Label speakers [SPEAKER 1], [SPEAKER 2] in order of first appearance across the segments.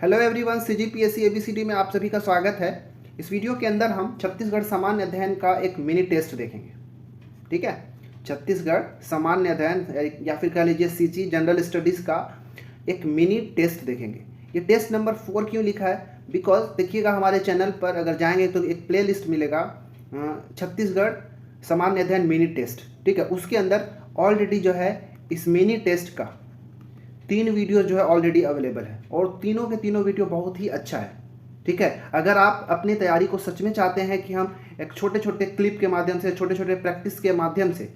[SPEAKER 1] Hello everyone, CGPSC ABCD में आप सभी का स्वागत है। इस वीडियो के अंदर हम छत्तीसगढ़ सामान्य अध्ययन का एक मिनी टेस्ट देखेंगे। ठीक है, छत्तीसगढ़ सामान्य अध्ययन या फिर कह लीजिए सीजी जनरल स्टडीज़ का एक मिनी टेस्ट देखेंगे। ये टेस्ट नंबर 4 क्यों लिखा है? बिकॉज देखिएगा हमारे चैनल पर अगर जाएंगे तो एक प्ले लिस्ट मिलेगा छत्तीसगढ़ सामान्य अध्ययन मिनी टेस्ट। ठीक है, उसके अंदर ऑलरेडी जो है इस मिनी टेस्ट का 3 वीडियो जो है ऑलरेडी अवेलेबल है और तीनों के तीनों वीडियो बहुत ही अच्छा है। ठीक है, अगर आप अपनी तैयारी को सच में चाहते हैं कि हम एक छोटे छोटे क्लिप के माध्यम से, छोटे छोटे प्रैक्टिस के माध्यम से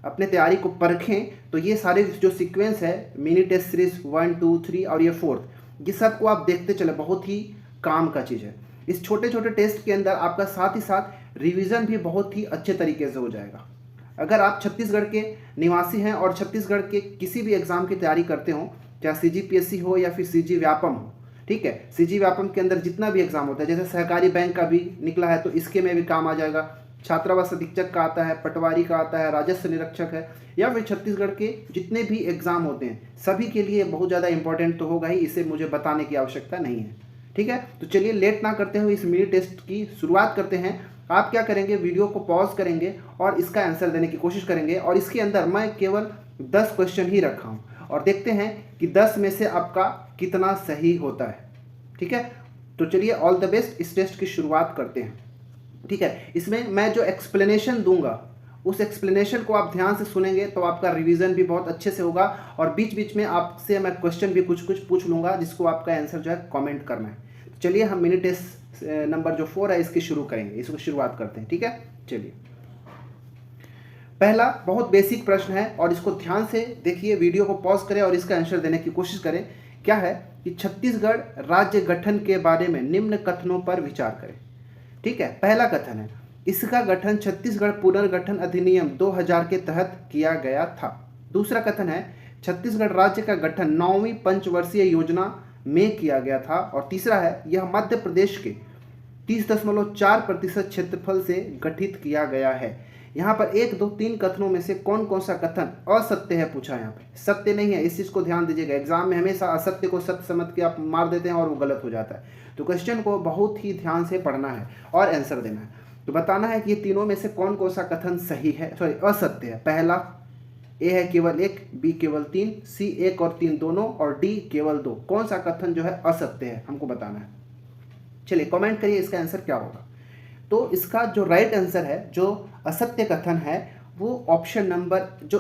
[SPEAKER 1] अपने तैयारी को परखें, तो ये सारे जो सीक्वेंस है मिनी टेस्ट सीरीज 1, 2, 3 और ये 4, ये सब को आप देखते चले, बहुत ही काम का चीज़ है। इस छोटे छोटे टेस्ट के अंदर आपका साथ ही साथ रिवीजन भी बहुत ही अच्छे तरीके से हो जाएगा। अगर आप छत्तीसगढ़ के निवासी हैं और छत्तीसगढ़ के किसी भी एग्ज़ाम की तैयारी करते हो, चाहे सीजीपीएससी हो या फिर सीजी व्यापम हो, ठीक है, सीजी व्यापम के अंदर जितना भी एग्ज़ाम होता है, जैसे सहकारी बैंक का भी निकला है तो इसके में भी काम आ जाएगा, छात्रावास अधीक्षक का आता है, पटवारी का आता है, राजस्व निरीक्षक है, या फिर छत्तीसगढ़ के जितने भी एग्ज़ाम होते हैं सभी के लिए बहुत ज़्यादा इंपॉर्टेंट तो होगा ही, इसे मुझे बताने की आवश्यकता नहीं है। ठीक है, तो चलिए लेट ना करते हुए इस मिनी टेस्ट की शुरुआत करते हैं। आप क्या करेंगे, वीडियो को पॉज करेंगे और इसका आंसर देने की कोशिश करेंगे। और इसके अंदर मैं केवल 10 क्वेश्चन ही रखा हूँ और देखते हैं कि 10 में से आपका कितना सही होता है। ठीक है, तो चलिए ऑल द बेस्ट, इस टेस्ट की शुरुआत करते हैं। ठीक है, इसमें मैं जो एक्सप्लेनेशन दूंगा उस एक्सप्लेनेशन को आप ध्यान से सुनेंगे तो आपका रिवीजन भी बहुत अच्छे से होगा और बीच बीच में आपसे मैं क्वेश्चन भी कुछ कुछ पूछ लूँगा जिसको आपका आंसर जो है कमेंट करना है। तो चलिए हम मिनी टेस्ट नंबर जो 4 है इसकी शुरू करेंगे, इसको शुरुआत करते हैं। ठीक है, चलिए पहला बहुत बेसिक प्रश्न है और इसको ध्यान से देखिए, वीडियो को पॉज करें और इसका आंसर देने की कोशिश करें। क्या है कि छत्तीसगढ़ राज्य गठन के बारे में निम्न कथनों पर विचार करें। ठीक है, पहला कथन है इसका गठन छत्तीसगढ़ पुनर्गठन अधिनियम 2000 के तहत किया गया था। दूसरा कथन है छत्तीसगढ़ राज्य का गठन 9वीं पंचवर्षीय योजना में किया गया था। और तीसरा है यह मध्य प्रदेश के 30.4% क्षेत्रफल से गठित किया गया है। यहाँ पर 1, 2, 3 कथनों में से कौन कौन सा कथन असत्य है पूछा। यहाँ पे सत्य नहीं है, इस चीज़ को ध्यान दीजिएगा। एग्जाम में हमेशा असत्य को सत्य समझ के आप मार देते हैं और वो गलत हो जाता है। तो क्वेश्चन को बहुत ही ध्यान से पढ़ना है और आंसर देना है। तो बताना है कि ये तीनों में से कौन कौन सा कथन सही है, सॉरी असत्य है। पहला ए है केवल 1, बी केवल 3, सी 1 और 3 दोनों और डी केवल 2। कौन सा कथन जो है असत्य है हमको बताना है। चलिए कमेंट करिए इसका आंसर क्या होगा। तो इसका जो राइट आंसर है, जो असत्य कथन है, वो ऑप्शन नंबर जो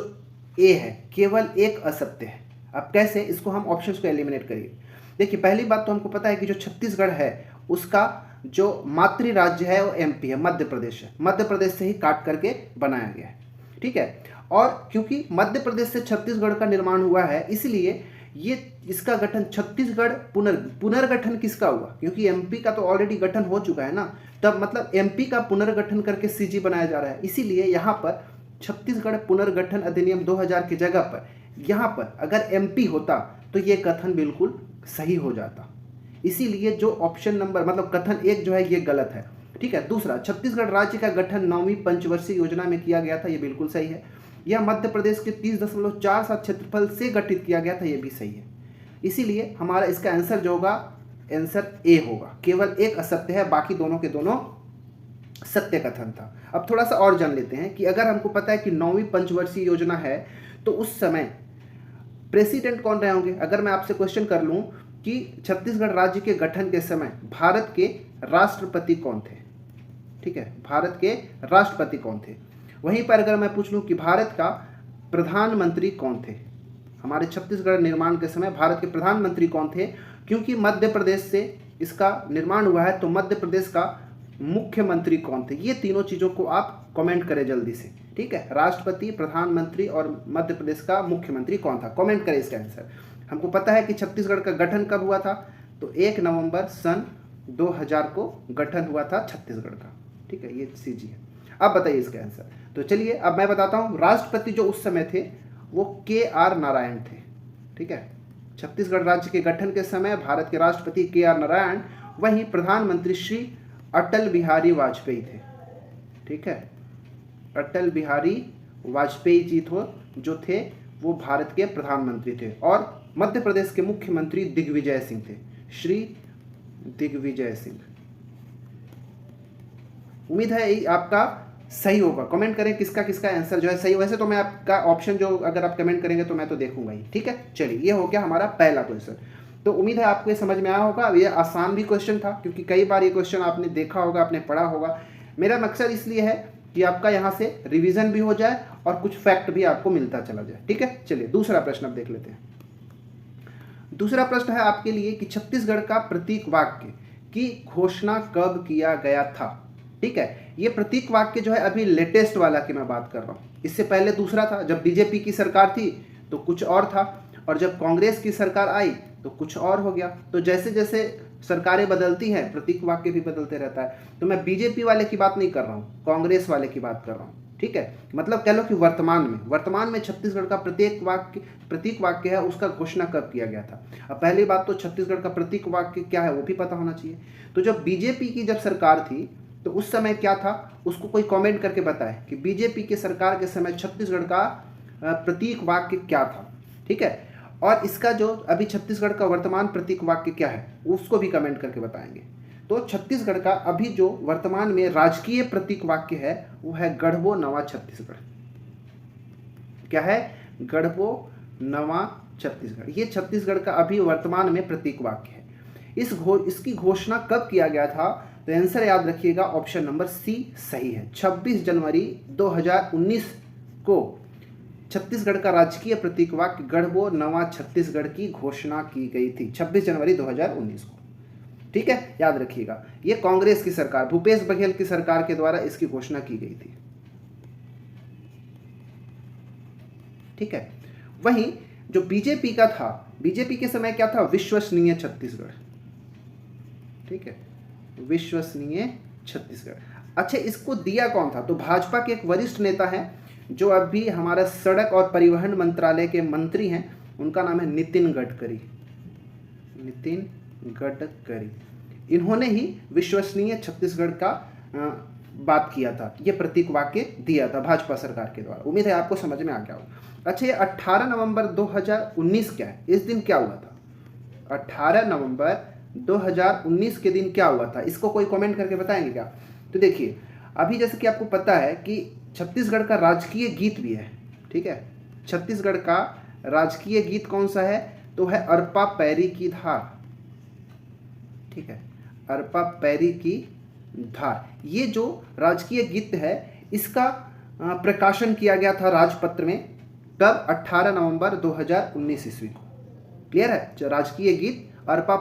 [SPEAKER 1] ए है, केवल 1 असत्य है। अब कैसे, इसको हम ऑप्शंस को एलिमिनेट करिए। देखिए पहली बात तो हमको पता है कि जो छत्तीसगढ़ है उसका जो मातृ राज्य है वो एमपी है, मध्य प्रदेश है। मध्य प्रदेश से ही काट करके बनाया गया है। ठीक है, और क्योंकि मध्य प्रदेश से छत्तीसगढ़ का निर्माण हुआ है इसलिए ये इसका गठन छत्तीसगढ़ पुनर्गठन किसका हुआ, क्योंकि एमपी का तो ऑलरेडी गठन हो चुका है ना, तब मतलब एमपी का पुनर्गठन करके सीजी बनाया जा रहा है। इसीलिए यहाँ पर छत्तीसगढ़ पुनर्गठन अधिनियम 2000 की जगह पर यहाँ पर अगर एमपी होता तो ये कथन बिल्कुल सही हो जाता। इसीलिए जो ऑप्शन नंबर मतलब कथन 1 जो है ये गलत है। ठीक है, दूसरा छत्तीसगढ़ राज्य का गठन 9वीं पंचवर्षीय योजना में किया गया था, ये बिल्कुल सही है। यह मध्य प्रदेश के 30.47 क्षेत्रफल से गठित किया गया था, ये भी सही है। इसीलिए हमारा इसका आंसर जो होगा, आंसर ए होगा। केवल 1 असत्य है, बाकी दोनों के दोनों सत्य कथन था। अब थोड़ा सा और जान लेते हैं कि अगर हमको पता है कि 9वीं पंचवर्षीय योजना है तो उस समय प्रेसिडेंट कौन रहे होंगे। अगर मैं आपसे क्वेश्चन कर लूँ कि छत्तीसगढ़ राज्य के गठन के समय भारत के राष्ट्रपति कौन थे, ठीक है, भारत के राष्ट्रपति कौन थे। वहीं पर अगर मैं पूछ लूं कि भारत का प्रधानमंत्री कौन थे, हमारे छत्तीसगढ़ निर्माण के समय भारत के प्रधानमंत्री कौन थे, क्योंकि मध्य प्रदेश से इसका निर्माण हुआ है तो मध्य प्रदेश का मुख्यमंत्री कौन थे। ये तीनों चीज़ों को आप कमेंट करें जल्दी से। ठीक है, राष्ट्रपति, प्रधानमंत्री और मध्य प्रदेश का मुख्यमंत्री कौन था, कमेंट करें इसका आंसर। हमको पता है कि छत्तीसगढ़ का गठन कब हुआ था, तो 1 नवंबर सन 2000 को गठन हुआ था छत्तीसगढ़ का। ठीक है, ये सीजी है। अब बताइए इसका आंसर। तो चलिए अब मैं बताता हूँ। राष्ट्रपति जो उस समय थे वो KR नारायण थे। ठीक है, छत्तीसगढ़ राज्य के गठन के समय भारत के राष्ट्रपति KR नारायण, वहीं प्रधानमंत्री श्री अटल बिहारी वाजपेयी थे। ठीक है, अटल बिहारी वाजपेयी जी जो थे वो भारत के प्रधानमंत्री थे और मध्य प्रदेश के मुख्यमंत्री दिग्विजय सिंह थे। श्री दिग्विजय सिंह। उम्मीद है ये आपका सही होगा। कमेंट करें किसका किसका आंसर जो है सही। वैसे तो मैं आपका ऑप्शन जो अगर आप कमेंट करेंगे तो मैं तो देखूंगा ही। ठीक है, चलिए ये हो गया हमारा पहला क्वेश्चन। तो उम्मीद है आपको ये समझ में आया होगा। ये आसान भी क्वेश्चन था क्योंकि कई बार ये क्वेश्चन आपने देखा होगा, आपने पढ़ा होगा। मेरा मकसद इसलिए है कि आपका यहाँ से रिविजन भी हो जाए और कुछ फैक्ट भी आपको मिलता चला जाए। ठीक है, चलिए दूसरा प्रश्न अब देख लेते हैं। दूसरा प्रश्न है आपके लिए कि छत्तीसगढ़ का प्रतीक वाक्य की घोषणा कब किया गया था। ठीक है, ये प्रतीक वाक्य जो है अभी लेटेस्ट वाला की मैं बात कर रहा हूँ। इससे पहले दूसरा था, जब बीजेपी की सरकार थी तो कुछ और था, और जब कांग्रेस की सरकार आई तो कुछ और हो गया। तो जैसे जैसे सरकारें बदलती हैं प्रतीक वाक्य भी बदलते रहता है। तो मैं बीजेपी वाले की बात नहीं कर रहा हूँ, कांग्रेस वाले की बात कर रहा हूँ। ठीक है, मतलब कह लो कि वर्तमान में छत्तीसगढ़ का प्रतीक वाक्य है उसका घोषणा कब किया गया था। अब पहली बात तो छत्तीसगढ़ का प्रतीक वाक्य क्या है वो भी पता होना चाहिए। तो जब बीजेपी की जब सरकार थी तो उस समय क्या था, उसको कोई कमेंट करके बताए कि बीजेपी के सरकार के समय छत्तीसगढ़ का प्रतीक वाक्य क्या था। ठीक है, और इसका जो अभी छत्तीसगढ़ का वर्तमान प्रतीक वाक्य क्या है उसको भी कमेंट करके बताएंगे। तो छत्तीसगढ़ का अभी जो वर्तमान में राजकीय प्रतीक वाक्य है वो है गढ़बो नवा छत्तीसगढ़। क्या है, गढ़बो नवा छत्तीसगढ़। ये छत्तीसगढ़ का अभी वर्तमान में प्रतीक वाक्य है। इसकी घोषणा कब किया गया था, तो आंसर याद रखिएगा, ऑप्शन नंबर सी सही है। 26 जनवरी 2019 को छत्तीसगढ़ का राजकीय प्रतीक वाक्य गढ़बो नवा छत्तीसगढ़ की घोषणा की गई थी 26 जनवरी 2019 को। ठीक है, याद रखिएगा, ये कांग्रेस की सरकार, भूपेश बघेल की सरकार के द्वारा इसकी घोषणा की गई थी। ठीक है, वहीं जो बीजेपी का था, बीजेपी के समय क्या था, विश्वसनीय छत्तीसगढ़। ठीक है, विश्वसनीय छत्तीसगढ़। अच्छा, इसको दिया कौन था, तो भाजपा के एक वरिष्ठ नेता हैं जो अभी हमारा सड़क और परिवहन मंत्रालय के मंत्री हैं, उनका नाम है नितिन गडकरी। नितिन गडकरी, इन्होंने ही विश्वसनीय छत्तीसगढ़ का बात किया था, ये प्रतीक वाक्य दिया था भाजपा सरकार के द्वारा। उम्मीद है आपको समझ में आ गया होगा। अच्छा, ये 18 नवंबर 2019 क्या है, इस दिन क्या हुआ था, 18 नवंबर 2019 के दिन क्या हुआ था, इसको कोई कमेंट करके बताएंगे क्या। तो देखिए, अभी जैसे कि आपको पता है कि छत्तीसगढ़ का राजकीय गीत भी है। ठीक है, छत्तीसगढ़ का राजकीय गीत कौन सा है, तो है अरपा पैरी की धार। ठीक है, अरपा पैरी की धार। ये जो राजकीय गीत है इसका प्रकाशन किया गया था राजपत्र में, कब, 18 नवंबर 2019 ईस्वी को। क्लियर है, जो राजकीय गीत अरपा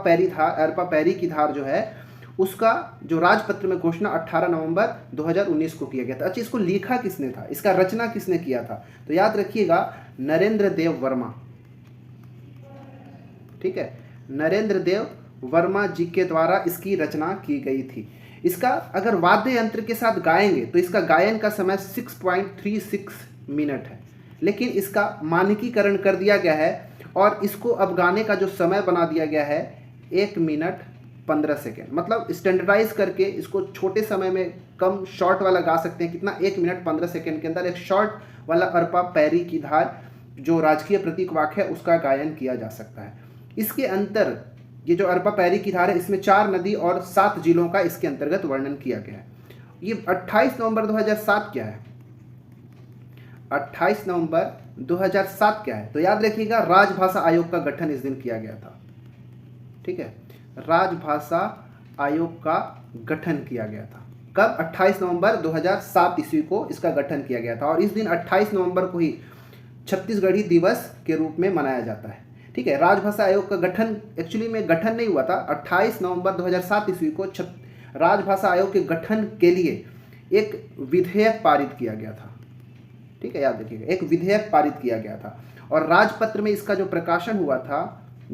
[SPEAKER 1] पैरी की धार जो है उसका जो राजपत्र में घोषणा 18 नवंबर 2019 को किया गया था। अच्छा, इसको लिखा किसने था, इसका रचना किसने किया था, तो याद रखिएगा, नरेंद्र देव वर्मा। ठीक है, नरेंद्र देव वर्मा जी के द्वारा इसकी रचना की गई थी। इसका अगर वाद्य यंत्र के साथ गाएंगे तो इसका गायन का समय 6.36 मिनट है, लेकिन इसका मानकीकरण कर दिया गया है और इसको अब गाने का जो समय बना दिया गया है 1 मिनट 15 सेकेंड। मतलब स्टैंडर्डाइज करके इसको छोटे समय में कम शॉर्ट वाला गा सकते हैं, कितना, 1 मिनट 15 सेकेंड के अंदर एक शॉर्ट वाला अरपा पैरी की धार जो राजकीय प्रतीक वाक्य है उसका गायन किया जा सकता है। इसके अंतर ये जो अरपा पैरी की धार है इसमें 4 नदी और 7 जिलों का इसके अंतर्गत वर्णन किया गया है। ये 28 नवंबर 2007 क्या है, 28 नवंबर 2007 क्या है, तो याद रखिएगा, राजभाषा आयोग का गठन इस दिन किया गया था। ठीक है, राजभाषा आयोग का गठन किया गया था कब, 28 नवंबर 2007 ईस्वी को इसका गठन किया गया था। और इस दिन 28 नवंबर को ही छत्तीसगढ़ी दिवस के रूप में मनाया जाता है। ठीक है, राजभाषा आयोग का गठन एक्चुअली में गठन नहीं हुआ था, 28 नवंबर 2007 ईस्वी को राजभाषा आयोग के गठन के लिए एक विधेयक पारित किया गया था। ठीक है, याद रखिएगा, एक विधेयक पारित किया गया था और राजपत्र में इसका जो प्रकाशन हुआ था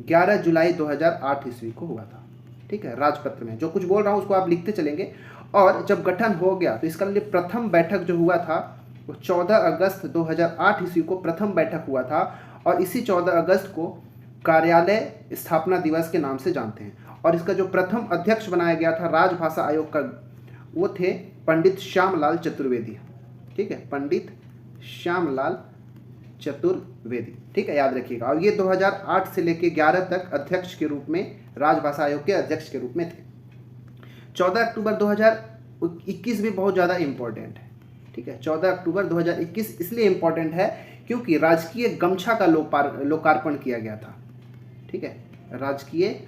[SPEAKER 1] 11 जुलाई 2008 ईस्वी को हुआ था। ठीक है, राजपत्र में जो कुछ बोल रहा हूँ उसको आप लिखते चलेंगे। और जब गठन हो गया तो इसका लिए प्रथम बैठक जो हुआ था वो 14 अगस्त 2008 ईस्वी को प्रथम बैठक हुआ था और इसी 14 अगस्त को कार्यालय स्थापना दिवस के नाम से जानते हैं। और इसका जो प्रथम अध्यक्ष बनाया गया था राजभाषा आयोग का वो थे पंडित श्यामलाल चतुर्वेदी। ठीक है, पंडित श्यामलाल चतुर्वेदी। ठीक है, याद रखिएगा। और ये 2008 से लेकर 11 तक अध्यक्ष के रूप में, राजभाषा आयोग के अध्यक्ष के रूप में थे। 14 अक्टूबर 2021 भी बहुत ज़्यादा इम्पोर्टेंट है। ठीक है, 14 अक्टूबर 2021 इसलिए इम्पोर्टेंट है क्योंकि राजकीय गमछा का लोकार्पण किया गया था। ठीक है, राजकीय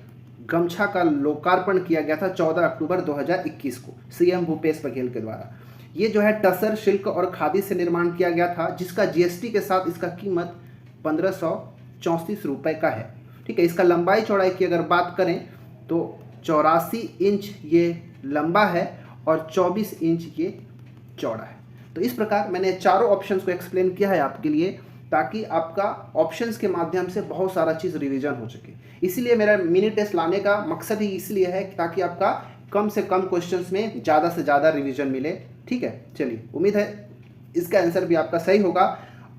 [SPEAKER 1] गमछा का लोकार्पण किया गया था 14 अक्टूबर 2021 को सीएम भूपेश बघेल के द्वारा। ये जो है टसर, शिल्क और खादी से निर्माण किया गया था, जिसका जीएसटी के साथ इसका कीमत 1534 रुपये का है। ठीक है, इसका लंबाई चौड़ाई की अगर बात करें तो 84 इंच ये लंबा है और 24 इंच ये चौड़ा है। तो इस प्रकार मैंने चारों ऑप्शंस को एक्सप्लेन किया है आपके लिए, ताकि आपका ऑप्शंस के माध्यम से बहुत सारा चीज़ रिवीजन हो सके। इसीलिए मेरा मिनी टेस्ट लाने का मकसद ही इसलिए है ताकि आपका कम से कम क्वेश्चंस में ज़्यादा से ज़्यादा रिवीजन मिले। ठीक है, चलिए, उम्मीद है इसका आंसर भी आपका सही होगा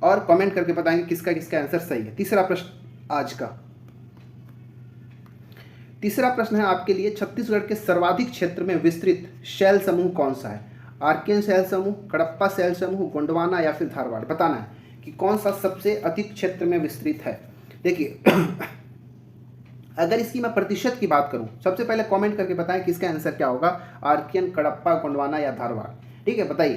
[SPEAKER 1] और कमेंट करके बताएंगे किसका किसका आंसर सही है। तीसरा प्रश्न आज का, तीसरा प्रश्न है आपके लिए, छत्तीसगढ़ के सर्वाधिक क्षेत्र में विस्तृत शैल समूह कौन सा है? आर्कियन शैल समूह, कडप्पा शैल समूह, गोंडवाना या फिर धारवाड़। बताना है कि कौन सा सबसे अधिक क्षेत्र में विस्तृत है। देखिए अगर इसकी मैं प्रतिशत की बात करूं, सबसे पहले कमेंट करके बताएं कि इसका आंसर क्या होगा, आर्कियन, कडप्पा, गोंडवाना या धारवाड़। ठीक है, बताइए।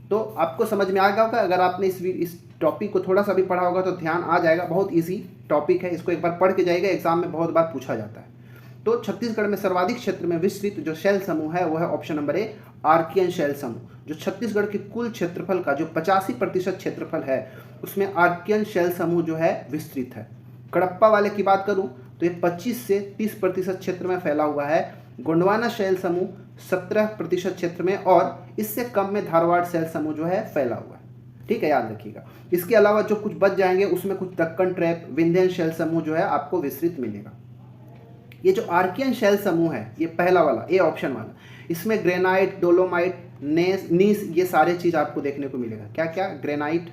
[SPEAKER 1] तो आपको समझ में आ गया होगा। अगर आपने इस टॉपिक को थोड़ा सा भी पढ़ा होगा तो ध्यान आ जाएगा। बहुत ईजी टॉपिक है, इसको एक बार पढ़ के जाइएगा, एग्जाम में बहुत बार पूछा जाता है। तो छत्तीसगढ़ में सर्वाधिक क्षेत्र में विस्तृत जो शैल समूह है वो है ऑप्शन नंबर ए, आर्कियन शैल समूह। जो छत्तीसगढ़ के कुल क्षेत्रफल का जो 85% क्षेत्रफल है उसमें आर्कियन शैल समूह जो है विस्तृत है। कडप्पा वाले की बात करूं तो ये 25 से 30% क्षेत्र में फैला हुआ है। गोंडवाना शैल समूह 17% क्षेत्र में, और इससे कम में धारवाड़ शैल समूह जो है फैला हुआ है। ठीक है, याद रखिएगा। इसके अलावा जो कुछ बच जाएंगे उसमें कुछ दक्कन ट्रैप, विंध्यन शैल समूह जो है आपको विस्तृत मिलेगा। ये जो आर्कियन शैल समूह है, ये पहला वाला, ए ऑप्शन वाला, इसमें ग्रेनाइट, डोलोमाइट, नीस, ये सारे चीज आपको देखने को मिलेगा। क्या क्या? ग्रेनाइट,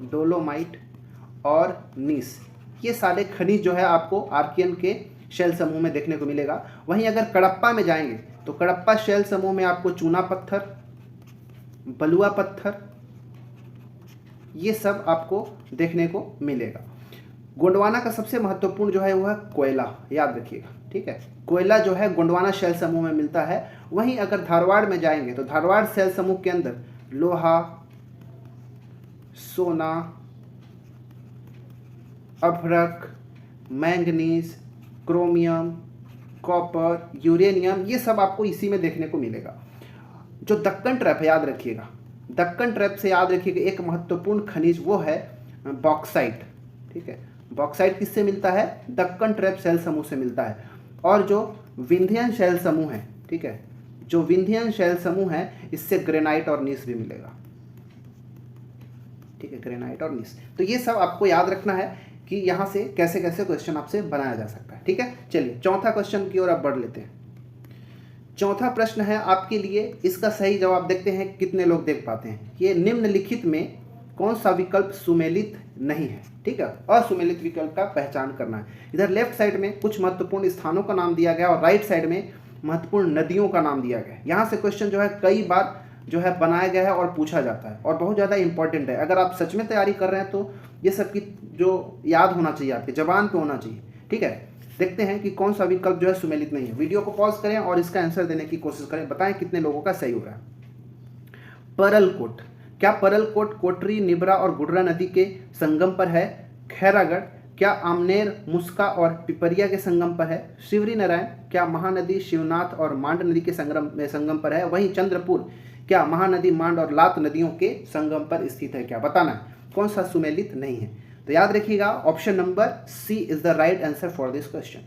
[SPEAKER 1] डोलोमाइट और नीस, ये सारे खनिज जो है आपको आर्कियन के शैल समूह में देखने को मिलेगा। वहीं अगर कडप्पा में जाएंगे तो कडप्पा शैल समूह में आपको चूना पत्थर, बलुआ पत्थर, ये सब आपको देखने को मिलेगा। गोंडवाना का सबसे महत्वपूर्ण जो है वो है कोयला, याद रखिएगा। ठीक है, कोयला जो है गोंडवाना शैल समूह में मिलता है। वहीं अगर धारवाड़ में जाएंगे तो धारवाड़ शैल समूह के अंदर लोहा, सोना, अभ्रक, मैंगनीज, क्रोमियम, कॉपर, यूरेनियम, ये सब आपको इसी में देखने को मिलेगा। जो दक्कन ट्रैप है, याद रखिएगा, दक्कन ट्रैप से याद रखिएगा एक महत्वपूर्ण खनिज वो है बॉक्साइट। ठीक है, बॉक्साइट किससे मिलता है? दक्कन ट्रैप शैल समूह से मिलता है। और जो विंध्यन शैल समूह है, ठीक है, जो विंध्यन शैल समूह है, इससे ग्रेनाइट और नीस भी मिलेगा। ठीक है, ग्रेनाइट और नीस। तो ये सब आपको याद रखना है कि यहाँ से कैसे कैसे क्वेश्चन आपसे बनाया जा सकता है। ठीक है, चलिए चौथा क्वेश्चन की ओर अब बढ़ लेते हैं। चौथा प्रश्न है आपके लिए, इसका सही जवाब देखते हैं कितने लोग देख पाते हैं। ये निम्नलिखित में कौन सा विकल्प सुमेलित नहीं है? ठीक है, असुमेलित विकल्प का पहचान करना है। इधर लेफ्ट साइड में कुछ महत्वपूर्ण स्थानों का नाम दिया गया और राइट साइड में महत्वपूर्ण नदियों का नाम दिया गया है। यहाँ से क्वेश्चन जो है कई बार जो है बनाया गया है और पूछा जाता है और बहुत ज़्यादा इंपॉर्टेंट है। अगर आप सच में तैयारी कर रहे हैं तो ये सब की जो याद होना चाहिए, आपके जबान पे होना चाहिए। ठीक है, देखते हैं कि कौन सा विकल्प जो है सुमेलित नहीं है। वीडियो को पॉज करें और इसका आंसर देने की कोशिश करें, बताएं कितने लोगों का सही हो रहा है। परलकोट, क्या परलकोट कोटरी, निबरा और गुडरा नदी के संगम पर है? खैरागढ़, क्या आमनेर, मुस्का और पिपरिया के संगम पर है? शिवरी नारायण, क्या महानदी शिवनाथ और मांड नदी के संगम पर है? वहीं चंद्रपुर, क्या महानदी मांड और लात नदियों के संगम पर स्थित है? क्या बताना है कौन सा सुमेलित नहीं है? तो याद रखिएगा option number C is the right answer for this question.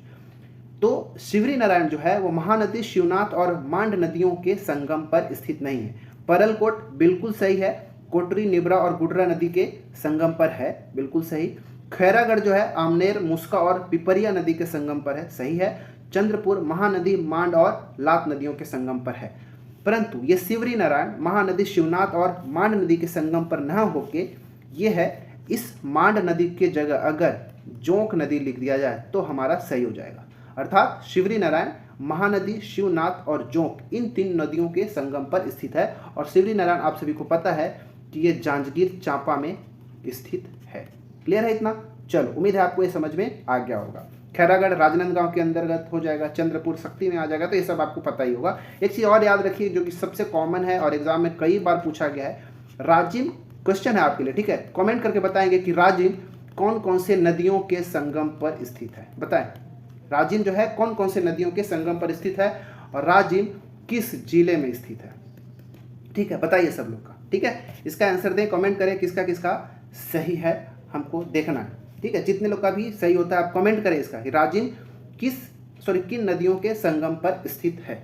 [SPEAKER 1] तो शिवरी नारायण जो है वो महानदी शिवनाथ और मांड नदियों के संगम पर स्थित नहीं है। परलकोट बिल्कुल सही है, कोटरी, निबरा और गुडरा नदी के संगम पर है, बिल्कुल सही। खैरागढ़ जो है आमनेर, मुस्का और पिपरिया नदी के संगम पर है, सही है। चंद्रपुर महानदी मांड और लात नदियों के संगम पर है। परंतु ये शिवरी नारायण महानदी शिवनाथ और मांड नदी के संगम पर न होके ये है, इस मांड नदी के जगह अगर जोंक नदी लिख दिया जाए तो हमारा सही हो जाएगा। अर्थात शिवरी नारायण, महानदी, शिवनाथ और जोंक इन तीन नदियों के संगम पर स्थित है। और शिवरी नारायण आप सभी को पता है कि ये जांजगीर चांपा में स्थित है। क्लियर है इतना? चलो, उम्मीद है आपको ये समझ में आ गया होगा। खैरागढ़ राजनांदगांव के अंतर्गत हो जाएगा, चंद्रपुर शक्ति में आ जाएगा, तो ये सब आपको पता ही होगा। एक चीज़ और याद रखिए जो कि सबसे कॉमन है और एग्जाम में कई बार पूछा गया है, राजिम क्वेश्चन है आपके लिए, ठीक है? कमेंट करके बताएंगे कि राजिम कौन कौन से नदियों के संगम पर स्थित है, बताएं। राजिम जो है कौन कौन से नदियों के संगम पर स्थित है और राजिम किस जिले में स्थित है, ठीक है? बताइए सब लोग का, ठीक है? इसका आंसर दें, कमेंट करें किसका किसका सही है, हमको देखना है, ठीक है? जितने लोग का भी सही होता है आप कमेंट करें इसका कि राजिम किन नदियों के संगम पर स्थित है,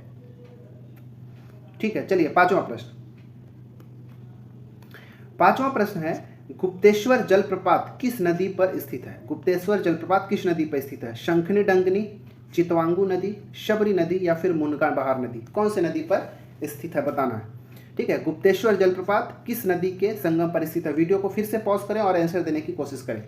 [SPEAKER 1] ठीक है? चलिए पांचवा प्रश्न है, गुप्तेश्वर जलप्रपात किस नदी पर स्थित है? गुप्तेश्वर जलप्रपात किस नदी पर स्थित है? शंखनी डंगनी, चितवांगू नदी, शबरी नदी या फिर मुनगा बहार नदी? कौन से नदी पर स्थित है बताना है, ठीक है? गुप्तेश्वर जलप्रपात किस नदी के संगम पर स्थित है? वीडियो को फिर से पॉज करें और आंसर देने की कोशिश करें,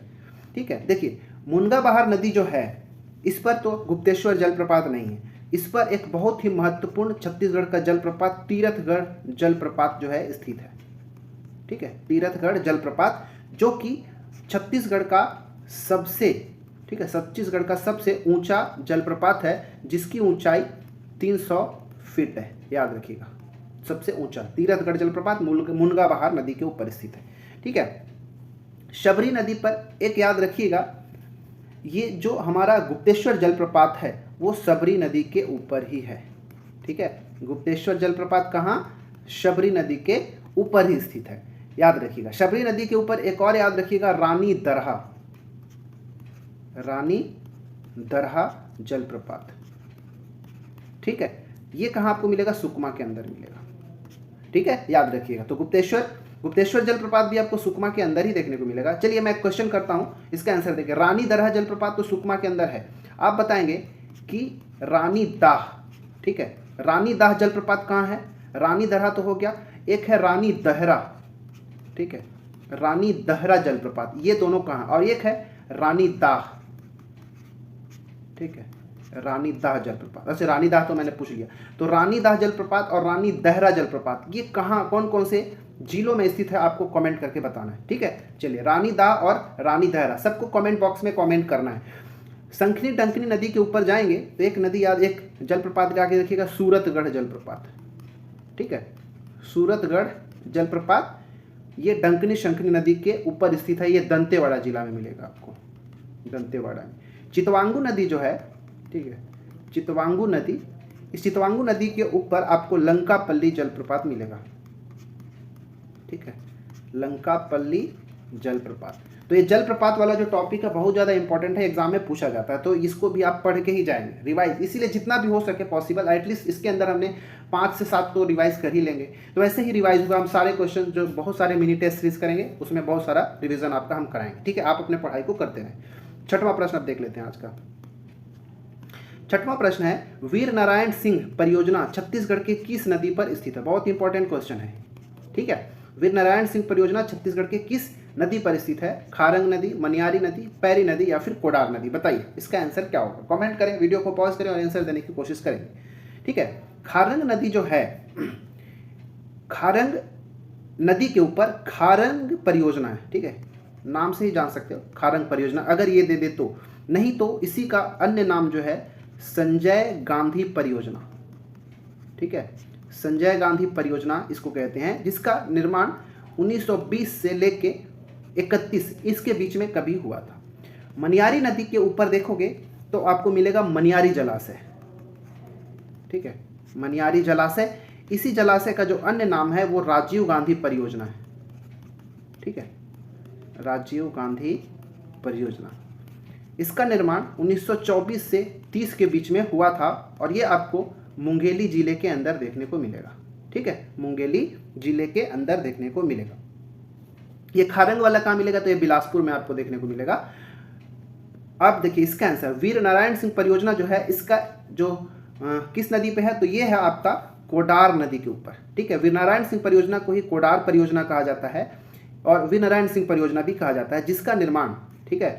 [SPEAKER 1] ठीक है? देखिए, मुनगा बहार नदी जो है इस पर तो गुप्तेश्वर जलप्रपात नहीं है, इस पर एक बहुत ही महत्वपूर्ण छत्तीसगढ़ का जलप्रपात तीरथगढ़ जलप्रपात जो है स्थित है, ठीक है? तीरथगढ़ जलप्रपात जो कि छत्तीसगढ़ का सबसे, ठीक है, छत्तीसगढ़ का सबसे ऊंचा जलप्रपात है जिसकी ऊंचाई 300 फीट है, याद रखिएगा। सबसे ऊंचा तीरथगढ़ जलप्रपात मुनगा बहार नदी के ऊपर स्थित है, ठीक है? शबरी नदी पर एक याद रखिएगा, ये जो हमारा गुप्तेश्वर जलप्रपात है वो शबरी नदी के ऊपर ही है, ठीक है? गुप्तेश्वर जलप्रपात कहाँ? शबरी नदी के ऊपर ही स्थित है, याद रखिएगा। शबरी नदी के ऊपर एक और याद रखिएगा, रानी दरहा जलप्रपात, ठीक है? ये कहाँ आपको मिलेगा? सुकमा के अंदर मिलेगा, ठीक है? याद रखिएगा। तो गुप्तेश्वर जलप्रपात भी आपको सुकमा के अंदर ही देखने को मिलेगा। चलिए मैं एक क्वेश्चन करता हूँ, इसका आंसर देखिए। रानी दरहा जलप्रपात तो सुकमा के अंदर है, आप बताएंगे कि रानी दाह, ठीक है, रानी दाह जलप्रपात कहाँ है? रानी दरहा तो हो गया, एक है रानी दहरा, ठीक है, रानी दहरा जलप्रपात, ये दोनों कहाँ? और एक है रानी दाह, ठीक है, रानी दाह जलप्रपात। अच्छा, रानी दाह तो मैंने पूछ लिया, तो रानी दाह जलप्रपात और रानी दहरा जलप्रपात ये कहाँ, कौन कौन से जिलों में स्थित है आपको कमेंट करके बताना है, ठीक है? चलिए, रानी दाह और रानी दहरा सबको कमेंट बॉक्स में कमेंट करना है। शंखनी डंकनी नदी के ऊपर जाएंगे तो एक नदी याद, एक जलप्रपात आगे रखिएगा, सूरतगढ़ जलप्रपात, ठीक है? सूरतगढ़ जलप्रपात ये डंकनी शंखनी नदी के ऊपर स्थित है, ये दंतेवाड़ा जिला में मिलेगा आपको, दंतेवाड़ा में। चितवांगू नदी जो है, ठीक है, चितवांगू नदी, इस चितवांगू नदी के ऊपर आपको लंकापल्ली जलप्रपात मिलेगा, ठीक है, लंकापल्ली जलप्रपात। तो ये जलप्रपात वाला जो टॉपिक है बहुत ज़्यादा इंपॉर्टेंट है, एग्जाम में पूछा जाता है, तो इसको भी आप पढ़ के ही जाएंगे रिवाइज, इसीलिए जितना भी हो सके पॉसिबल एटलीस्ट इसके अंदर हमने 5 से 7 तो रिवाइज कर ही लेंगे। तो ऐसे ही रिवाइज होगा, हम सारे क्वेश्चन जो बहुत सारे मिनी टेस्ट सीरीज करेंगे उसमें बहुत सारा रिविजन आपका हम कराएंगे, ठीक है? आप अपने पढ़ाई को करते रहें। छठवां प्रश्न अब देख लेते हैं आज का। छठवां प्रश्न है, वीर नारायण सिंह परियोजना छत्तीसगढ़ के किस नदी पर स्थित है? बहुत इंपॉर्टेंट क्वेश्चन है, ठीक है? वीर नारायण सिंह परियोजना छत्तीसगढ़ के किस नदी पर स्थित है? खारंग नदी, मनियारी नदी, पैरी नदी या फिर कोडार नदी? बताइए इसका आंसर क्या होगा, कमेंट करें, वीडियो को पॉज करें और आंसर देने की कोशिश करेंगे, ठीक है? खारंग नदी जो है, खारंग नदी के ऊपर खारंग परियोजना है, ठीक है? नाम से ही जान सकते हो खारंग परियोजना, अगर ये दे दे तो, नहीं तो इसी का अन्य नाम जो है संजय गांधी परियोजना, ठीक है? संजय गांधी परियोजना इसको कहते हैं, जिसका निर्माण 1920 से लेके 31 इसके बीच में कभी हुआ था। मनियारी नदी के ऊपर देखोगे तो आपको मिलेगा मनियारी जलाशय, ठीक है, मनियारी जलाशय। इसी जलाशय का जो अन्य नाम है वो राजीव गांधी परियोजना है, ठीक है, राजीव गांधी परियोजना। इसका निर्माण 1924 से 30 के बीच में हुआ था और ये आपको मुंगेली जिले के अंदर देखने को मिलेगा, ठीक है, मुंगेली जिले के अंदर देखने को मिलेगा। ये खारंग वाला कहाँ मिलेगा? तो ये बिलासपुर में आपको देखने को मिलेगा। अब देखिए इसका आंसर, वीर नारायण सिंह परियोजना जो है इसका जो किस नदी पे है? तो ये है आपका कोडार नदी के ऊपर, ठीक है? वीर नारायण सिंह परियोजना को ही कोडार परियोजना कहा जाता है और वीर नारायण सिंह परियोजना भी कहा जाता है, जिसका निर्माण, ठीक है,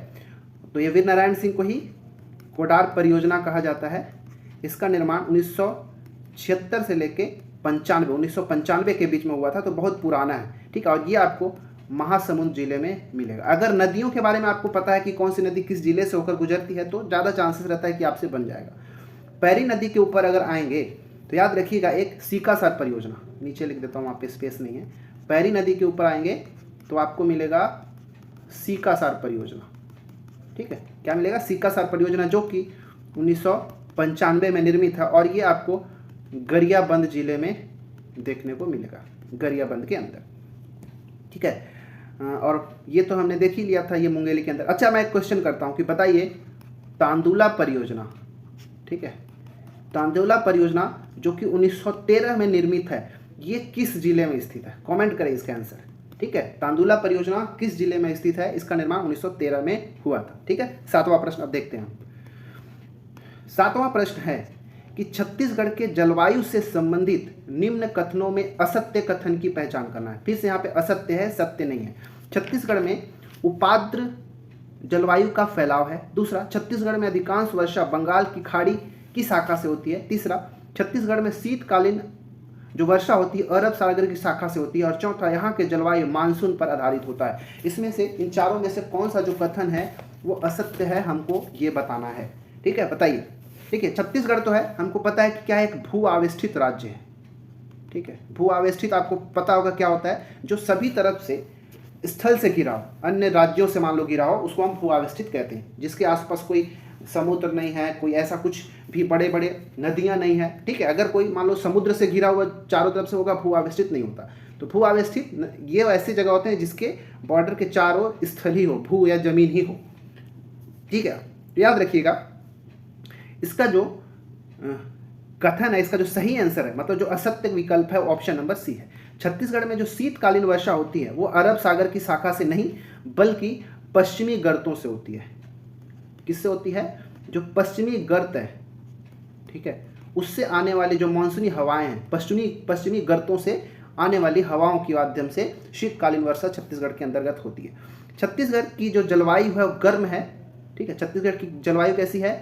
[SPEAKER 1] तो ये वीर नारायण सिंह को ही कोडार परियोजना कहा जाता है। इसका निर्माण 1976 से लेके 1995 के बीच में हुआ था, तो बहुत पुराना है, ठीक है, और ये आपको महासमुंद जिले में मिलेगा। अगर नदियों के बारे में आपको पता है कि कौन सी नदी किस जिले से होकर गुजरती है तो ज़्यादा चांसेस रहता है कि आपसे बन जाएगा। पैरी नदी के ऊपर अगर आएंगे तो याद रखिएगा एक सीकासार परियोजना, नीचे लिख देता हूँ, वहाँ पे स्पेस नहीं है। पैरी नदी के ऊपर आएंगे तो आपको मिलेगा सीकासार परियोजना। ठीक है, क्या मिलेगा? सीकासार परियोजना, जो कि 1995 में निर्मित है और ये आपको गरियाबंद जिले में देखने को मिलेगा, गरियाबंद के अंदर। ठीक है, और ये तो हमने देख ही लिया था, ये मुंगेली के अंदर। अच्छा, मैं एक क्वेश्चन करता हूँ कि बताइए तांदुला परियोजना, ठीक है, तांदुला परियोजना जो कि 1913 में निर्मित है, ये किस जिले में स्थित है? कमेंट करें इसका आंसर। ठीक है, तांदुला परियोजना किस जिले में स्थित है? इसका निर्माण 1913 में हुआ था। ठीक है, 7वां प्रश्न अब देखते हैं। 7वां प्रश्न है कि छत्तीसगढ़ के जलवायु से संबंधित निम्न कथनों में असत्य कथन की पहचान करना है। फिर से यहाँ पे असत्य है, सत्य नहीं है। छत्तीसगढ़ में उपाद्र जलवायु का फैलाव है। दूसरा, छत्तीसगढ़ में अधिकांश वर्षा बंगाल की खाड़ी की शाखा से होती है। तीसरा, छत्तीसगढ़ में शीतकालीन जो वर्षा होती है अरब सागर की शाखा से होती है। और चौथा, यहाँ के जलवायु मानसून पर आधारित होता है। इसमें से इन चारों में से कौन सा जो कथन है वो असत्य है, हमको ये बताना है। ठीक है, बताइए। ठीक है, छत्तीसगढ़ तो है, हमको पता है कि क्या एक भू आवेष्टित राज्य है। ठीक है, भू आवेष्टित आपको पता होगा क्या होता है, जो सभी तरफ से स्थल से घिरा हो, अन्य राज्यों से मान लो घिरा हो, उसको हम भू आवेष्टित कहते हैं। जिसके आसपास कोई समुद्र नहीं है, कोई ऐसा कुछ भी बड़े बड़े नदियां नहीं है। ठीक है, अगर कोई मान लो समुद्र से घिरा हुआ चारों तरफ से होगा, भू आवेष्टित नहीं होता। तो भू आवेष्टित ये ऐसी जगह होते हैं जिसके बॉर्डर के चारों स्थल ही हो, भू या जमीन ही हो। ठीक है, तो याद रखिएगा इसका जो कथन है, इसका जो सही आंसर है, मतलब जो असत्य विकल्प है, ऑप्शन नंबर सी है। छत्तीसगढ़ में जो शीतकालीन वर्षा होती है वो अरब सागर की शाखा से नहीं बल्कि पश्चिमी गर्तों से होती है। किससे होती है? जो पश्चिमी गर्त है, ठीक है, उससे आने वाली जो मानसूनी हवाएं हैं, पश्चिमी गर्तों से आने वाली हवाओं के माध्यम से शीतकालीन वर्षा छत्तीसगढ़ के अंतर्गत होती है। छत्तीसगढ़ की जो जलवायु है वो गर्म है। ठीक है, छत्तीसगढ़ की जलवायु कैसी है?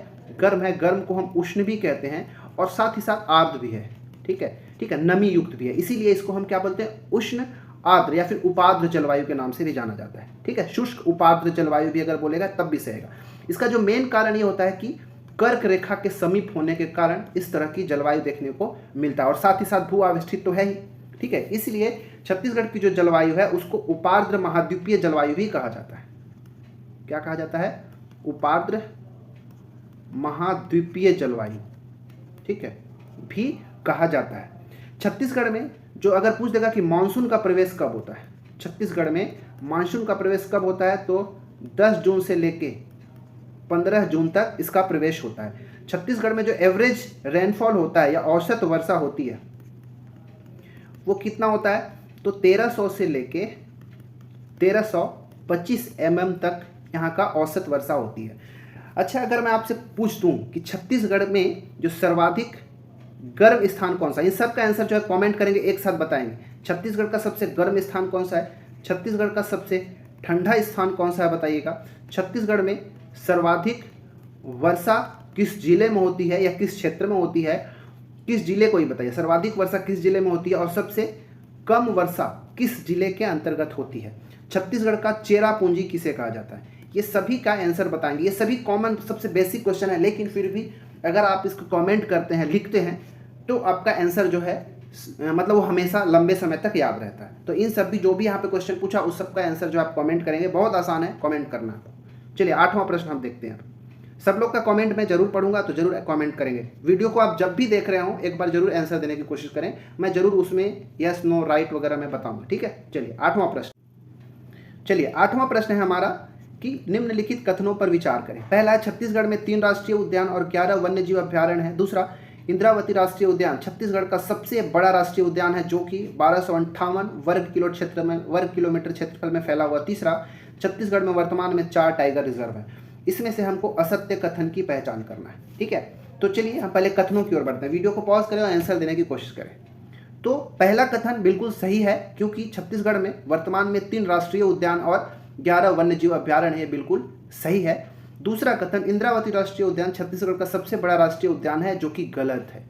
[SPEAKER 1] गर्म है। गर्म को हम उष्ण भी कहते हैं और साथ ही साथ आर्द्र भी है। ठीक है, ठीक है, नमी युक्त भी है। इसीलिए इसको हम क्या बोलते हैं? उष्ण आर्द्र या फिर उपाद्र जलवायु के नाम से भी जाना जाता है। ठीक है, शुष्क उपाद्र जलवायु भी अगर बोलेगा तब भी सहेगा। इसका जो मेन कारण ये होता है कि कर्क रेखा के समीप होने के कारण इस तरह की जलवायु देखने को मिलता है और साथ ही साथ भू आवेष्टित तो है ही। ठीक है, इसलिए छत्तीसगढ़ की जो जलवायु है उसको उपाद्र महाद्वीपीय जलवायु भी कहा जाता है। क्या कहा जाता है? उपाद्र महाद्वीपीय जलवायु, ठीक है, भी कहा जाता है। छत्तीसगढ़ में जो अगर पूछ देगा कि मानसून का प्रवेश कब होता है, छत्तीसगढ़ में मानसून का प्रवेश कब होता है, तो 10 जून से लेके 15 जून तक इसका प्रवेश होता है। छत्तीसगढ़ में जो एवरेज रेनफॉल होता है या औसत वर्षा होती है वो कितना होता है? तो 1300 से लेके 1325 mm तक यहाँ का औसत वर्षा होती है। अच्छा, अगर मैं आपसे पूछ दूँ कि छत्तीसगढ़ में जो सर्वाधिक गर्म स्थान कौन सा है, इन सब का आंसर जो है कमेंट करेंगे, एक साथ बताएंगे। छत्तीसगढ़ का सबसे गर्म स्थान कौन सा है? छत्तीसगढ़ का सबसे ठंडा स्थान कौन सा है बताइएगा? छत्तीसगढ़ में सर्वाधिक वर्षा किस जिले में होती है या किस क्षेत्र में होती है? किस जिले को ही बताइए, सर्वाधिक वर्षा किस जिले में होती है और सबसे कम वर्षा किस जिले के अंतर्गत होती है? छत्तीसगढ़ का चेरापूंजी किसे कहा जाता है? ये सभी का आंसर बताएंगे। ये सभी कॉमन सबसे बेसिक क्वेश्चन है, लेकिन फिर भी अगर आप इसको कमेंट करते हैं, लिखते हैं, तो आपका आंसर जो है मतलब वो हमेशा लंबे समय तक याद रहता है। तो इन सभी जो भी यहाँ पे क्वेश्चन पूछा उस सब का आंसर जो आप कमेंट करेंगे, बहुत आसान है कमेंट करना। चलिए 8वां प्रश्न हम देखते हैं। सब लोग का कमेंट मैं जरूर पढ़ूंगा, तो जरूर कमेंट करेंगे। वीडियो को आप जब भी देख रहे हो एक बार जरूर आंसर देने की कोशिश करें, मैं जरूर उसमें यस नो राइट वगैरह मैं बताऊंगा। ठीक है, चलिए 8वां प्रश्न। चलिए 8वां प्रश्न है हमारा कि निम्नलिखित कथनों पर विचार करें। पहला है, छत्तीसगढ़ में 3 राष्ट्रीय उद्यान और 11 वन्यजीव अभ्यारण्य है। दूसरा, इंद्रावती राष्ट्रीय उद्यान छत्तीसगढ़ का सबसे बड़ा राष्ट्रीय उद्यान है जो कि 1258 वर्ग किलोमीटर क्षेत्रफल में फैला हुआ। तीसरा, छत्तीसगढ़ में वर्तमान में 4 टाइगर रिजर्व है। इसमें से हमको असत्य कथन की पहचान करना है। ठीक है, तो चलिए हम पहले कथनों की ओर बढ़ते हैं। वीडियो को पॉज करें और आंसर देने की कोशिश करें। तो पहला कथन बिल्कुल सही है, क्योंकि छत्तीसगढ़ में वर्तमान में 3 राष्ट्रीय उद्यान और 11 वन्यजीव अभ्यारण्य है, बिल्कुल सही है। दूसरा कथन, इंद्रावती राष्ट्रीय उद्यान छत्तीसगढ़ का सबसे बड़ा राष्ट्रीय उद्यान है, जो कि गलत है।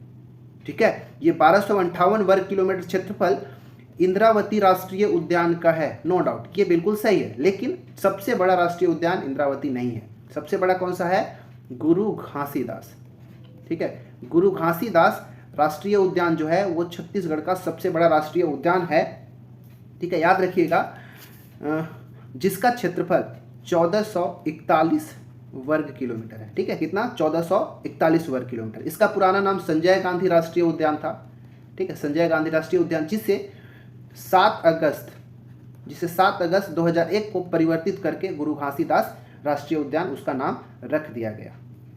[SPEAKER 1] ठीक है, ये 1258 वर्ग किलोमीटर क्षेत्रफल इंद्रावती राष्ट्रीय उद्यान का है, नो डाउट ये बिल्कुल सही है, लेकिन सबसे बड़ा राष्ट्रीय उद्यान इंद्रावती नहीं है। सबसे बड़ा कौन सा है? गुरु घासीदास। ठीक है, गुरु घासीदास राष्ट्रीय उद्यान जो है वो छत्तीसगढ़ का सबसे बड़ा राष्ट्रीय उद्यान है। ठीक है, याद रखिएगा, जिसका क्षेत्रफल 1441 वर्ग किलोमीटर है। ठीक है, कितना? 1441 वर्ग किलोमीटर। इसका पुराना नाम संजय गांधी राष्ट्रीय उद्यान था। ठीक है, संजय गांधी राष्ट्रीय उद्यान, जिसे 7 अगस्त 2001 को परिवर्तित करके गुरु घासीदास राष्ट्रीय उद्यान उसका नाम रख दिया गया।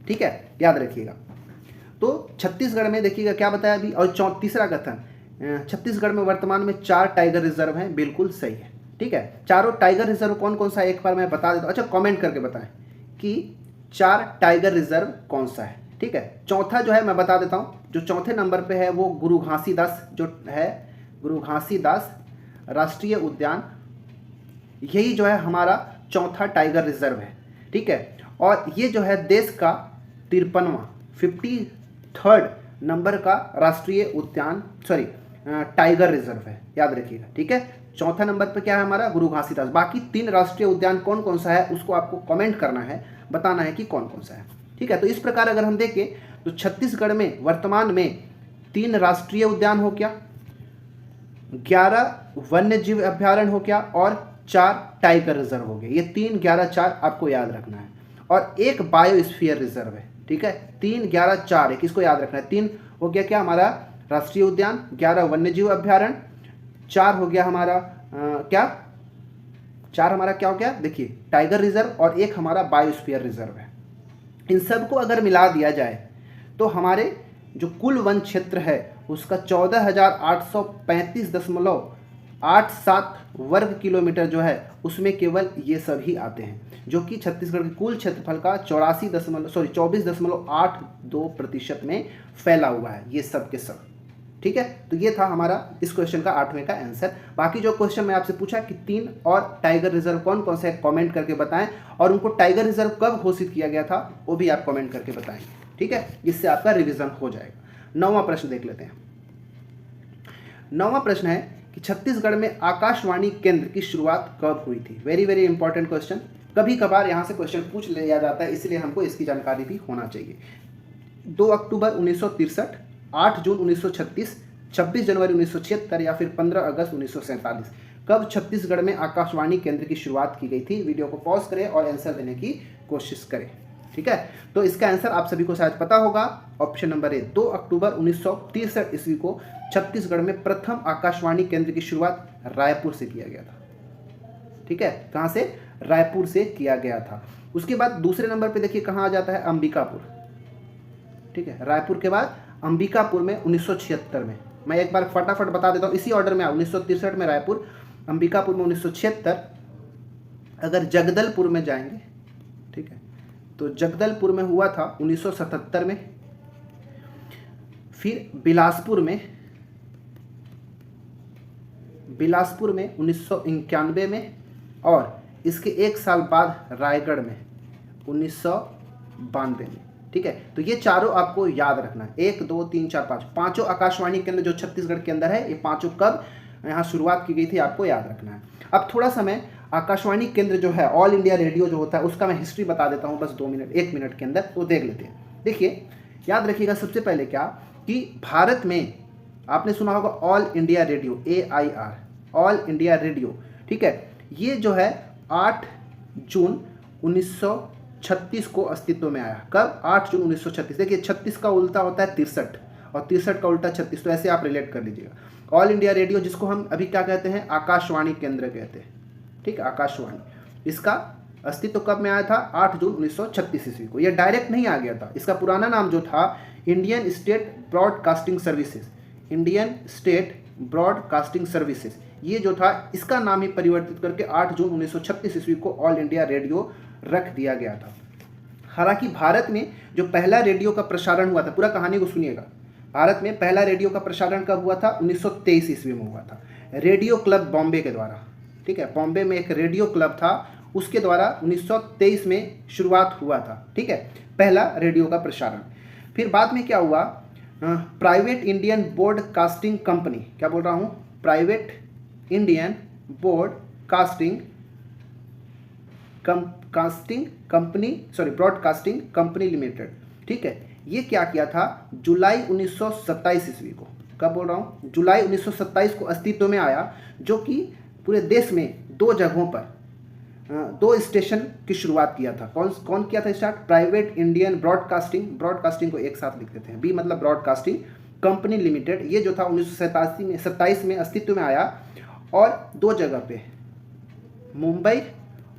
[SPEAKER 1] ठीक है, याद रखिएगा। तो छत्तीसगढ़ में देखिएगा क्या बताया अभी। और तीसरा कथन, छत्तीसगढ़ में वर्तमान में 4 टाइगर रिजर्व हैं, बिल्कुल सही है। ठीक है, चारों टाइगर रिजर्व कौन कौन सा है एक बार मैं बता देता हूँ। अच्छा, कमेंट करके बताएं कि 4 टाइगर रिजर्व कौन सा है। ठीक है, चौथा जो है मैं बता देता हूँ, जो चौथे नंबर पे है वो गुरु घासीदास जो है, गुरु घासीदास राष्ट्रीय उद्यान, यही जो है हमारा चौथा टाइगर रिजर्व है। ठीक है, और ये जो है देश का 53rd नंबर का राष्ट्रीय उद्यान, सॉरी टाइगर रिजर्व है, याद रखिएगा। ठीक है, चौथा नंबर पे क्या है हमारा? गुरु घासीदास। बाकी 3 राष्ट्रीय उद्यान कौन कौन सा है उसको आपको कमेंट करना है, बताना है कि कौन कौन सा है। ठीक है, तो इस प्रकार अगर हम देखें तो छत्तीसगढ़ में वर्तमान में 3 राष्ट्रीय उद्यान हो गया, 11 वन्य जीव अभ्यारण्य हो गया और 4 टाइगर रिजर्व हो गए। ये 3, 11, 4 आपको याद रखना है, और एक बायोस्फीयर रिजर्व है। ठीक है, 3, 11, 4 है, किसको याद रखना है? 3 हो गया क्या हमारा? राष्ट्रीय उद्यान, 11 वन्य जीव अभ्यारण्य, 4 हो गया हमारा क्या? 4 हमारा क्या हो गया? देखिए टाइगर रिजर्व, और एक हमारा बायोस्फीयर रिजर्व है। इन सबको अगर मिला दिया जाए तो हमारे जो कुल वन क्षेत्र है उसका 14,835.87 वर्ग किलोमीटर जो है उसमें केवल ये सभी आते हैं, जो कि छत्तीसगढ़ के कुल क्षेत्रफल का 24.82% में फैला हुआ है, ये सब के सब। ठीक है, तो ये था हमारा इस क्वेश्चन का 8वें का आंसर। बाकी जो क्वेश्चन मैं आपसे पूछा कि 3 और टाइगर रिजर्व कौन कौन से, कमेंट करके बताएं, और उनको टाइगर रिजर्व कब घोषित किया गया था वो भी आप कमेंट करके बताएंगे। ठीक है, इससे आपका रिवीजन हो जाएगा। 9वां प्रश्न देख लेते हैं। 9वां प्रश्न है कि छत्तीसगढ़ में आकाशवाणी केंद्र की शुरुआत कब हुई थी? वेरी वेरी इंपॉर्टेंट क्वेश्चन, कभी कभार यहाँ से क्वेश्चन पूछ लिया जाता है, इसलिए हमको इसकी जानकारी भी होना चाहिए। 2 अक्टूबर 1963, 8 जून 1936, 26 जनवरी 1976 या फिर 15 अगस्त 1947। कब छत्तीसगढ़ में आकाशवाणी केंद्र की शुरुआत की गई थी? वीडियो को पॉज करें और आंसर देने की कोशिश करें। ठीक है, तो इसका आंसर आप सभी को शायद पता होगा। ऑप्शन नंबर ए, 2 अक्टूबर 1963 ईस्वी को छत्तीसगढ़ में प्रथम आकाशवाणी केंद्र की शुरुआत रायपुर से किया गया था। ठीक है, कहाँ से? रायपुर से किया गया था। उसके बाद दूसरे नंबर पे देखिए कहाँ आ जाता है? अंबिकापुर। ठीक है, रायपुर के बाद अंबिकापुर में 1976 में। मैं एक बार फटाफट बता देता हूँ, इसी ऑर्डर में 1963 में रायपुर, अंबिकापुर में 1976। अगर जगदलपुर में जाएंगे, ठीक है, तो जगदलपुर में हुआ था 1977 में, फिर बिलासपुर में 1991 में, और इसके 1 साल बाद रायगढ़ में 1992 में। ठीक है, तो ये चारों आपको याद रखना है। 1, 2, 3, 4, 5 पांचों आकाशवाणी केंद्र जो छत्तीसगढ़ के अंदर है, ये पांचों कब यहाँ शुरुआत की गई थी आपको याद रखना है। अब थोड़ा सा मैं आकाशवाणी केंद्र जो है, ऑल इंडिया रेडियो जो होता है, उसका मैं हिस्ट्री बता देता हूँ, बस 1 मिनट के अंदर, तो देख लेते हैं। देखिए, याद रखिएगा सबसे पहले क्या कि भारत में आपने सुना होगा all India radio, AIR, all India radio. ठीक है, ये जो है 8 जून 1936 को अस्तित्व में आया। कब? 8 जून 1936। देखिए 36 का उल्टा होता है 63, और 63 का उल्टा 36, तो ऐसे आप रिलेट कर लीजिएगा। ऑल इंडिया रेडियो, जिसको हम अभी क्या कहते हैं? आकाशवाणी केंद्र कहते हैं। ठीक है, आकाशवाणी, इसका अस्तित्व कब में आया था? 8 जून 1936 ईस्वी को। यह डायरेक्ट नहीं आ गया था, इसका पुराना नाम जो था Indian state broadcasting services, Indian state broadcasting services, ये जो था इसका नाम ही परिवर्तित करके 8 जून 1936 ईस्वी को ऑल इंडिया रेडियो रख दिया गया था। हालांकि भारत में जो पहला रेडियो का प्रसारण हुआ था, पूरा कहानी को सुनिएगा, भारत में पहला रेडियो का प्रसारण कब हुआ था? 1923 ईस्वी में हुआ था, रेडियो क्लब बॉम्बे के द्वारा। ठीक है, बॉम्बे में एक रेडियो क्लब था, उसके द्वारा 1923 में शुरुआत हुआ था। ठीक है, पहला रेडियो का प्रसारण। फिर बाद में क्या हुआ? प्राइवेट इंडियन ब्रॉडकास्टिंग कंपनी, क्या बोल रहा हूँ? Private Indian broadcasting company limited. ठीक है, ये क्या किया था, जुलाई 1927 ईस्वी को, कब बोल रहा हूँ, जुलाई 1927 को अस्तित्व में आया, जो कि पूरे देश में दो जगहों पर दो स्टेशन की शुरुआत किया था। कौन कौन किया था स्टार्ट, प्राइवेट इंडियन ब्रॉडकास्टिंग को एक साथ लिख देते हैं, बी मतलब ब्रॉडकास्टिंग कंपनी लिमिटेड, ये जो था 1927 में अस्तित्व में आया, और दो जगह पे, मुंबई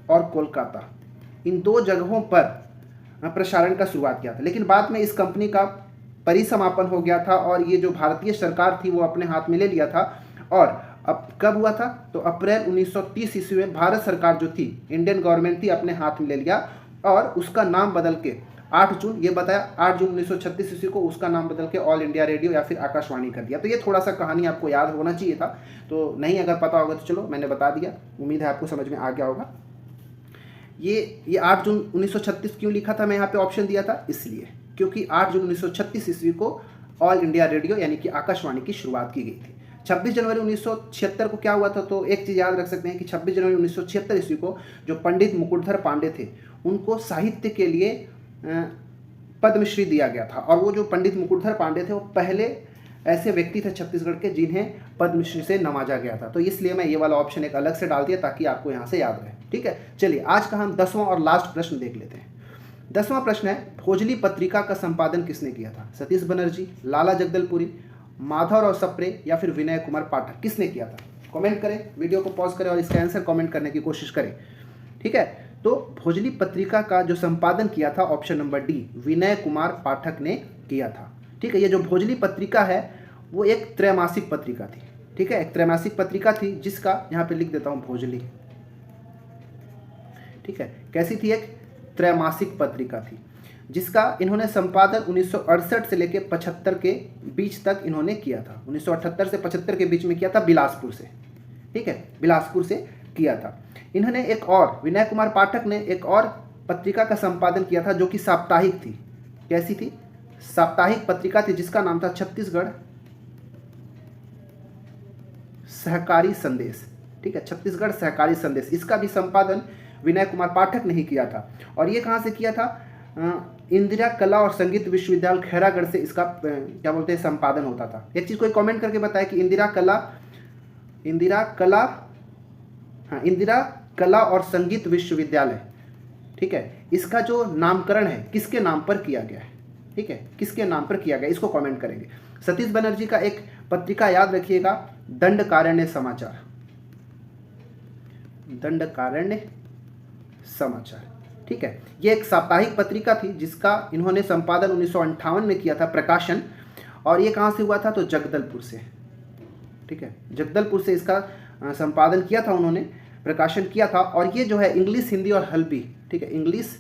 [SPEAKER 1] और कोलकाता, इन दो जगहों पर प्रसारण का शुरुआत किया था। लेकिन बाद में इस कंपनी का परिसमापन हो गया था और ये जो भारतीय सरकार थी वो अपने हाथ में ले लिया था। और अब कब हुआ था, तो अप्रैल 1930 ईस्वी में भारत सरकार जो थी, इंडियन गवर्नमेंट थी, अपने हाथ में ले लिया और उसका नाम बदल के 8 जून, ये बताया 8 जून 1936 ईस्वी को उसका नाम बदल के ऑल इंडिया रेडियो या फिर आकाशवाणी कर दिया। तो ये थोड़ा सा कहानी आपको याद होना चाहिए था, तो नहीं अगर पता होगा तो चलो मैंने बता दिया, उम्मीद है आपको समझ में आ गया होगा। ये 8 जून 1936 क्यों लिखा था मैं यहाँ पे ऑप्शन दिया था, इसलिए क्योंकि 8 जून 1936 ईस्वी को ऑल इंडिया रेडियो यानी कि आकाशवाणी की शुरुआत की गई थी। 26 जनवरी 1976 को क्या हुआ था, तो एक चीज़ याद रख सकते हैं कि 26 जनवरी 1976 ईस्वी को जो पंडित मुकुटधर पांडे थे, उनको साहित्य के लिए पद्मश्री दिया गया था। और वो जो पंडित मुकुटधर पांडे थे वो पहले ऐसे व्यक्ति थे छत्तीसगढ़ के जिन्हें पद्मश्री से नवाजा गया था। तो इसलिए मैं ये वाला ऑप्शन एक अलग से डाल दिया ताकि आपको यहाँ से याद रहे। ठीक है, चलिए आज का हम 10वां और लास्ट प्रश्न देख लेते हैं। 10वां प्रश्न है, भोजली पत्रिका का संपादन किसने किया था, सतीश बनर्जी, लाला जगदलपुरी, माधवराव सप्रे या फिर विनय कुमार पाठक, किसने किया था। कमेंट करें, वीडियो को पॉज करें और इसका आंसर कमेंट करने की कोशिश करें। ठीक है, तो भोजली पत्रिका का जो संपादन किया था, option number D, Vinay Kumar Pathak ने किया था। ठीक है, ये जो भोजली पत्रिका है वो एक त्रैमासिक पत्रिका थी। ठीक है, एक त्रैमासिक पत्रिका थी जिसका यहाँ पे लिख देता हूँ भोजली। ठीक है, कैसी थी, एक त्रैमासिक पत्रिका थी जिसका इन्होंने संपादन 1968 से लेकर 75 के बीच तक इन्होंने किया था। 1978 से 75 के बीच में किया था बिलासपुर से। ठीक है, बिलासपुर से किया था। इन्होंने एक और, विनय कुमार पाठक ने एक और पत्रिका का संपादन किया था जो कि साप्ताहिक थी। कैसी थी, साप्ताहिक पत्रिका थी जिसका नाम था छत्तीसगढ़ सहकारी संदेश। ठीक है, छत्तीसगढ़ सहकारी संदेश, इसका भी संपादन विनय कुमार पाठक ने ही किया था। और ये कहाँ से किया था, इंदिरा कला और संगीत विश्वविद्यालय खैरागढ़ से इसका क्या बोलते हैं संपादन होता था। एक चीज़ कोई कमेंट करके बताए कि इंदिरा कला और संगीत विश्वविद्यालय, ठीक है, इसका जो नामकरण है किसके नाम पर किया गया है। ठीक है, किसके नाम पर किया गया, इसको कमेंट करेंगे। सतीश बनर्जी का एक पत्रिका याद रखिएगा, दंडकारण्य समाचार, दंडकारण्य समाचार। ठीक है, ये एक साप्ताहिक पत्रिका थी जिसका इन्होंने संपादन 1958 में किया था, प्रकाशन। और ये कहाँ से हुआ था, तो जगदलपुर से। ठीक है, जगदलपुर से इसका संपादन किया था उन्होंने, प्रकाशन किया था। और ये जो है इंग्लिश, हिंदी और हल्बी, ठीक है, इंग्लिश,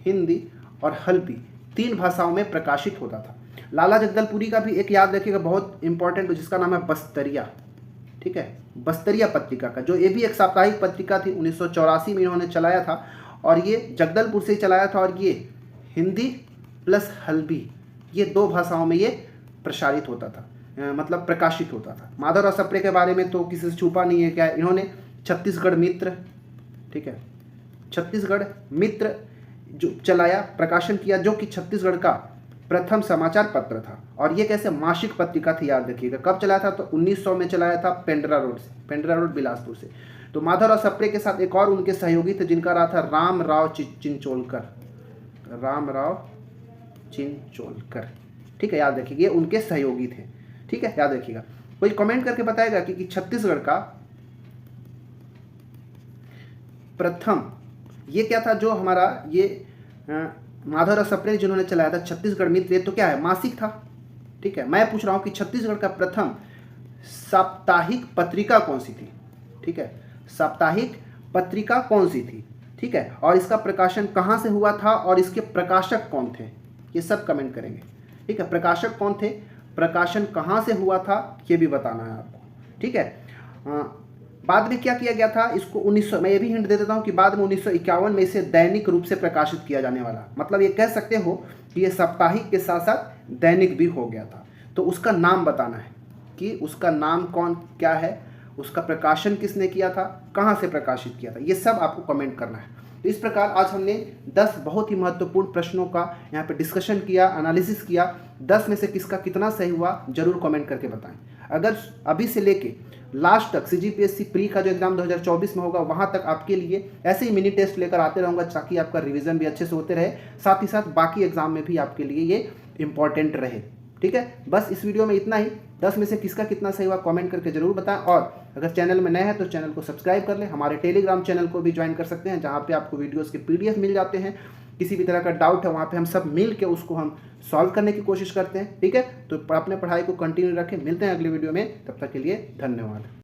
[SPEAKER 1] हिंदी और हल्बी 3 भाषाओं में प्रकाशित होता था। लाला जगदलपुरी का भी एक याद रखिएगा बहुत इंपॉर्टेंट, जिसका नाम है बस्तरिया। ठीक है, बस्तरिया पत्रिका का, जो ये भी एक साप्ताहिक पत्रिका थी, 1984 में इन्होंने चलाया था और ये जगदलपुर से ही चलाया था। और ये हिंदी प्लस हल्बी, ये 2 भाषाओं में ये प्रसारित होता था, मतलब प्रकाशित होता था। माधवराव सप्रे के बारे में तो किसी से छुपा नहीं है, क्या इन्होंने छत्तीसगढ़ मित्र, ठीक है, छत्तीसगढ़ मित्र जो चलाया, प्रकाशन किया, जो कि छत्तीसगढ़ का प्रथम समाचार पत्र था। और ये कैसे मासिक पत्रिका थी, याद रखिएगा। कब चलाया था, तो 1900 में चलाया था, पेंड्रा रोड से, पेंड्रा रोड बिलासपुर से। तो माधवराव सप्रे के साथ एक और उनके सहयोगी थे जिनका रहा था रामराव चिंचोलकर, रामराव चिंचोलकर। ठीक है, याद रखिएगा, ये उनके सहयोगी थे। ठीक है, याद रखिएगा। कोई कमेंट करके बताएगा कि छत्तीसगढ़ का प्रथम, ये क्या था जो हमारा ये माधवराव सप्रे जिन्होंने चलाया था छत्तीसगढ़ मित्र, ये तो क्या है, मासिक था। ठीक है, मैं पूछ रहा हूँ कि छत्तीसगढ़ का प्रथम साप्ताहिक पत्रिका कौन सी थी। ठीक है, साप्ताहिक पत्रिका कौन सी थी। ठीक है, और इसका प्रकाशन कहाँ से हुआ था और इसके प्रकाशक कौन थे, ये सब कमेंट करेंगे। ठीक है, प्रकाशक कौन थे, प्रकाशन कहाँ से हुआ था, ये भी बताना है आपको। ठीक है, बाद में क्या किया गया था इसको, 1900, मैं ये भी हिंट दे देता हूँ कि बाद में 1951 में इसे दैनिक रूप से प्रकाशित किया जाने वाला, मतलब ये कह सकते हो कि ये साप्ताहिक के साथ साथ दैनिक भी हो गया था। तो उसका नाम बताना है कि उसका नाम कौन क्या है, उसका प्रकाशन किसने किया था, कहाँ से प्रकाशित किया था, ये सब आपको कमेंट करना है। तो इस प्रकार आज हमने 10 बहुत ही महत्वपूर्ण प्रश्नों का यहाँ पे डिस्कशन किया, एनालिसिस किया। 10 में से किसका कितना सही हुआ जरूर कमेंट करके बताएं। अगर अभी से लेके लास्ट तक CGPSC प्री का जो एग्जाम 2024 में होगा वहाँ तक आपके लिए ऐसे ही मिनी टेस्ट लेकर आते रहूँगा, ताकि आपका रिवीजन भी अच्छे से होते रहे, साथ ही साथ बाकी एग्जाम में भी आपके लिए ये इंपॉर्टेंट रहे। ठीक है, बस इस वीडियो में इतना ही। 10 में से किसका कितना सही हुआ कमेंट करके जरूर बताएं, और अगर चैनल में नए हैं तो चैनल को सब्सक्राइब कर लें। हमारे टेलीग्राम चैनल को भी ज्वाइन कर सकते हैं, जहाँ पे आपको वीडियोस के PDF मिल जाते हैं। किसी भी तरह का डाउट है वहाँ पे हम सब मिल के उसको हम सॉल्व करने की कोशिश करते हैं। ठीक है, तो अपने पढ़ाई को कंटिन्यू रखें। मिलते हैं अगले वीडियो में, तब तक के लिए धन्यवाद।